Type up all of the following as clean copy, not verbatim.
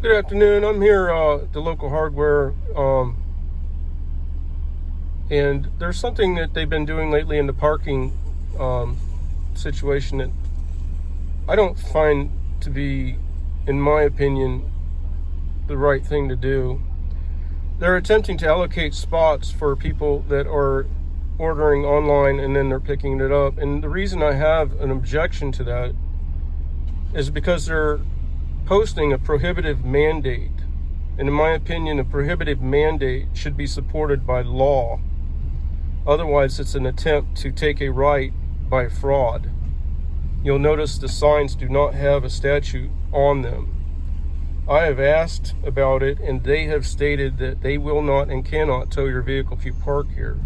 Good afternoon. I'm here at the local hardware, and there's something that they've been doing lately in the parking situation that I don't find to be, in my opinion, the right thing to do. They're attempting to allocate spots for people that are ordering online and then they're picking it up. And the reason I have an objection to that is because they're posting a prohibitive mandate. And in my opinion, a prohibitive mandate should be supported by law. Otherwise, it's an attempt to take a right by fraud. You'll notice the signs do not have a statute on them. I have asked about it, and they have stated that they will not and cannot tow your vehicle if you park here.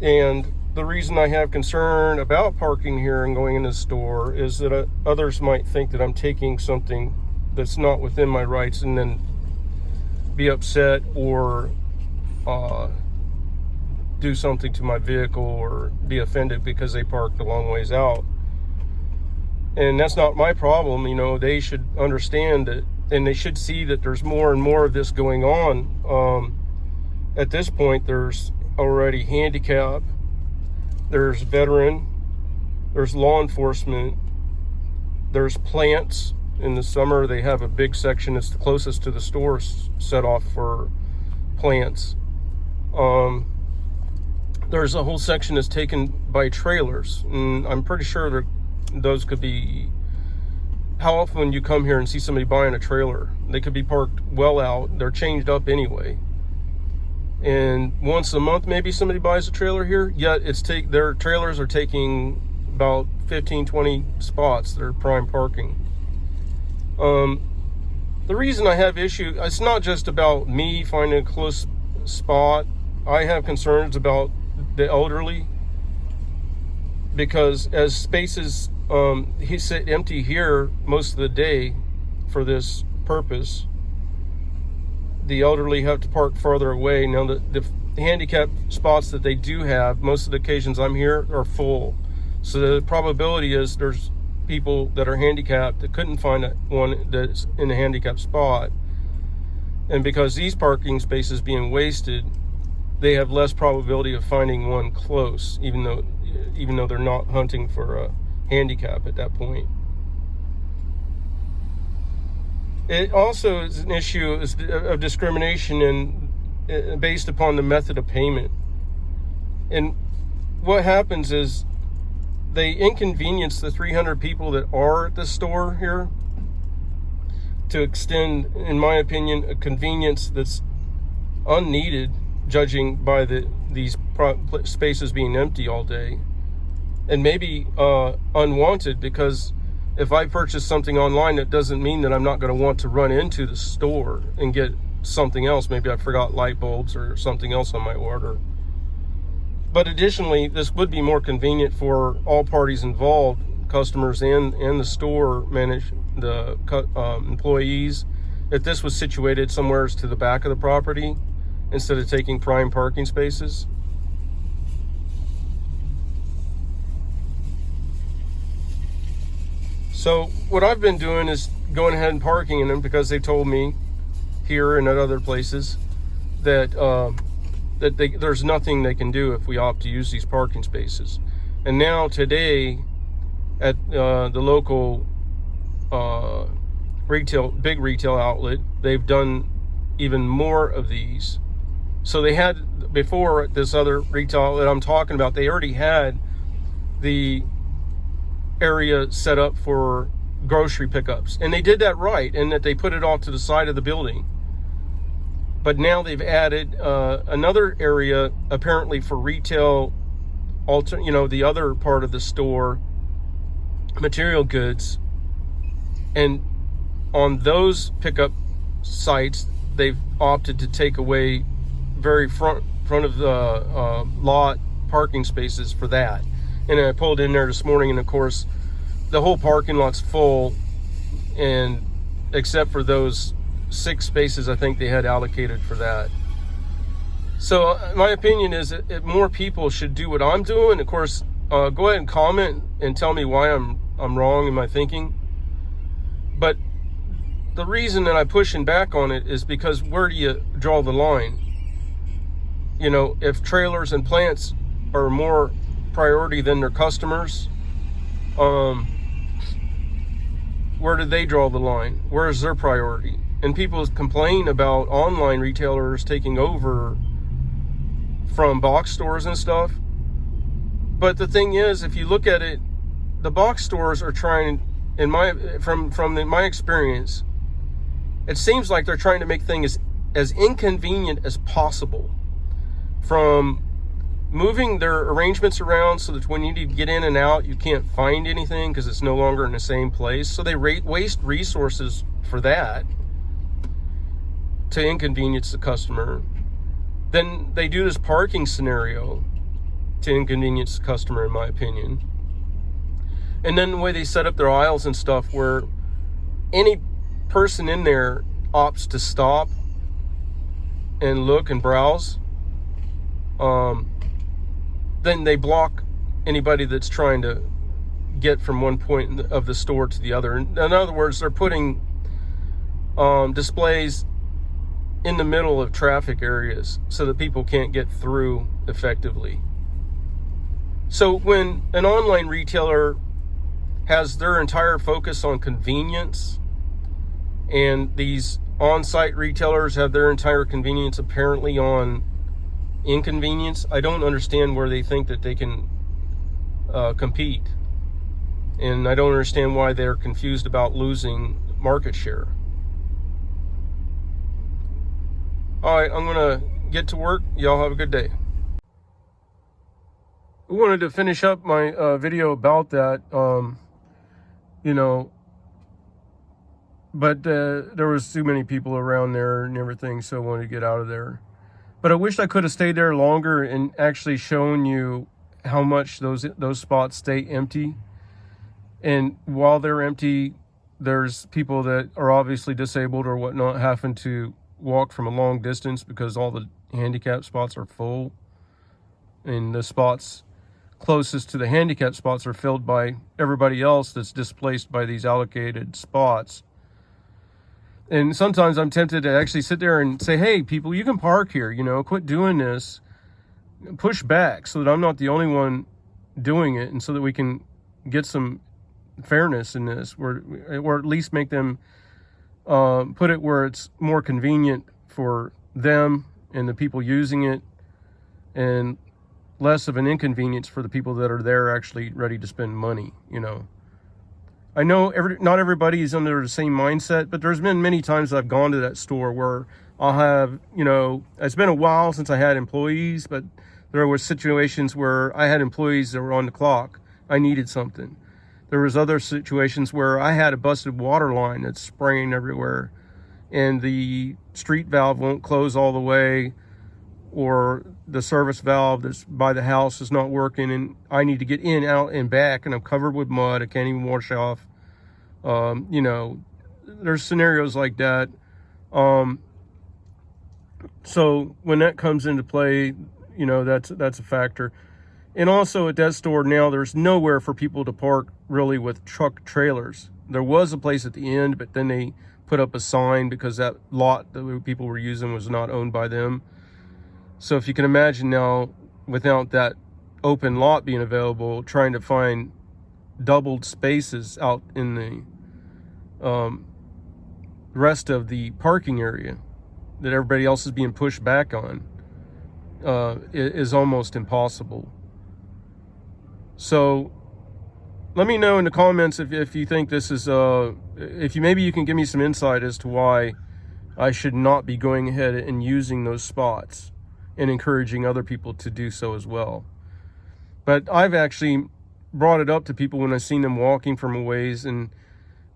And the reason I have concern about parking here and going in the store is that others might think that I'm taking something that's not within my rights and then be upset or do something to my vehicle or be offended because they parked a long ways out. And that's not my problem. You know, they should understand that, and they should see that there's more and more of this going on. At this point, there's already handicap, there's veteran, there's law enforcement, there's plants. In the summer, they have a big section that's the closest to the store set off for plants. There's a whole section that's taken by trailers, and I'm pretty sure those could be, how often you come here and see somebody buying a trailer, they could be parked well out, they're changed up anyway. And once a month, maybe somebody buys a trailer here, yet their trailers are taking about 15-20 spots that are prime parking. The reason I have issue, it's not just about me finding a close spot. I have concerns about the elderly, because as spaces sit empty here most of the day for this purpose, the elderly have to park farther away. Now, the handicap spots that they do have, most of the occasions I'm here, are full. So the probability is there's people that are handicapped that couldn't find one that's in a handicapped spot. And because these parking spaces being wasted, they have less probability of finding one close, even though they're not hunting for a handicap at that point. It also is an issue of discrimination and based upon the method of payment. And what happens is they inconvenience the 300 people that are at the store here to extend, in my opinion, a convenience that's unneeded, judging by these spaces being empty all day, and maybe unwanted, because if I purchase something online, that doesn't mean that I'm not going to want to run into the store and get something else. Maybe I forgot light bulbs or something else on my order. But additionally, this would be more convenient for all parties involved, customers and the store the employees, if this was situated somewhere to the back of the property instead of taking prime parking spaces. So what I've been doing is going ahead and parking in them, because they told me here and at other places that there's nothing they can do if we opt to use these parking spaces. And now today at the local big retail outlet, they've done even more of these. So they had, before at this other retail outlet I'm talking about, they already had the area set up for grocery pickups, and they did that right, in that they put it off to the side of the building. But now they've added another area apparently for retail, the other part of the store, material goods. And on those pickup sites, they've opted to take away very front of the lot parking spaces for that. And I pulled in there this morning, and of course the whole parking lot's full, and except for those 6 spaces I think they had allocated for that. So my opinion is that more people should do what I'm doing. Of course, go ahead and comment and tell me why I'm wrong in my thinking. But the reason that I'm pushing back on it is because where do you draw the line? You know, if trailers and plants are more priority than their customers, where do they draw the line? Where is their priority? And people complain about online retailers taking over from box stores and stuff. But the thing is, if you look at it, the box stores are trying, from my experience, it seems like they're trying to make things as inconvenient as possible. From moving their arrangements around so that when you need to get in and out, you can't find anything because it's no longer in the same place. So they waste resources for that to inconvenience the customer. Then they do this parking scenario to inconvenience the customer, in my opinion. And then the way they set up their aisles and stuff, where any person in there opts to stop and look and browse, then they block anybody that's trying to get from one point of the store to the other. In other words, they're putting displays in the middle of traffic areas so that people can't get through effectively. So when an online retailer has their entire focus on convenience, and these on-site retailers have their entire convenience apparently on inconvenience, I don't understand where they think that they can compete. And I don't understand why they're confused about losing market share. All right, I'm gonna get to work. Y'all have a good day. I wanted to finish up my video about that, but there was too many people around there and everything, so I wanted to get out of there. But I wish I could have stayed there longer and actually shown you how much those spots stay empty. And while they're empty, there's people that are obviously disabled or whatnot having to walk from a long distance because all the handicap spots are full. And the spots closest to the handicap spots are filled by everybody else that's displaced by these allocated spots. And sometimes I'm tempted to actually sit there and say, hey, people, you can park here, quit doing this. Push back so that I'm not the only one doing it, and so that we can get some fairness in this, or at least make them put it where it's more convenient for them and the people using it, and less of an inconvenience for the people that are there actually ready to spend money, I know not everybody is under the same mindset, but there's been many times I've gone to that store where I'll have, it's been a while since I had employees, but there were situations where I had employees that were on the clock. I needed something. There was other situations where I had a busted water line that's spraying everywhere, and the street valve won't close all the way, or the service valve that's by the house is not working, and I need to get in, out, and back, and I'm covered with mud. I can't even wash off. There's scenarios like that. So when that comes into play, that's a factor. And also at that store now, there's nowhere for people to park really with truck trailers. There was a place at the end, but then they put up a sign because that lot that people were using was not owned by them. So if you can imagine now, without that open lot being available, trying to find doubled spaces out in the rest of the parking area that everybody else is being pushed back on, is almost impossible. So let me know in the comments if you think this is, maybe you can give me some insight as to why I should not be going ahead and using those spots and encouraging other people to do so as well. But I've actually brought it up to people when I've seen them walking from a ways, and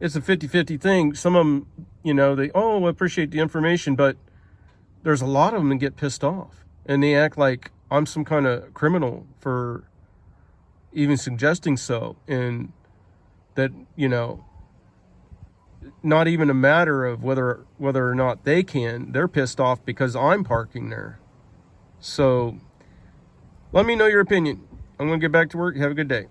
it's a 50-50 thing. Some of them, they, I appreciate the information, but there's a lot of them that get pissed off, and they act like I'm some kind of criminal for even suggesting so, and that, not even a matter of whether or not they can. They're pissed off because I'm parking there. So let me know your opinion. I'm going to get back to work. Have a good day.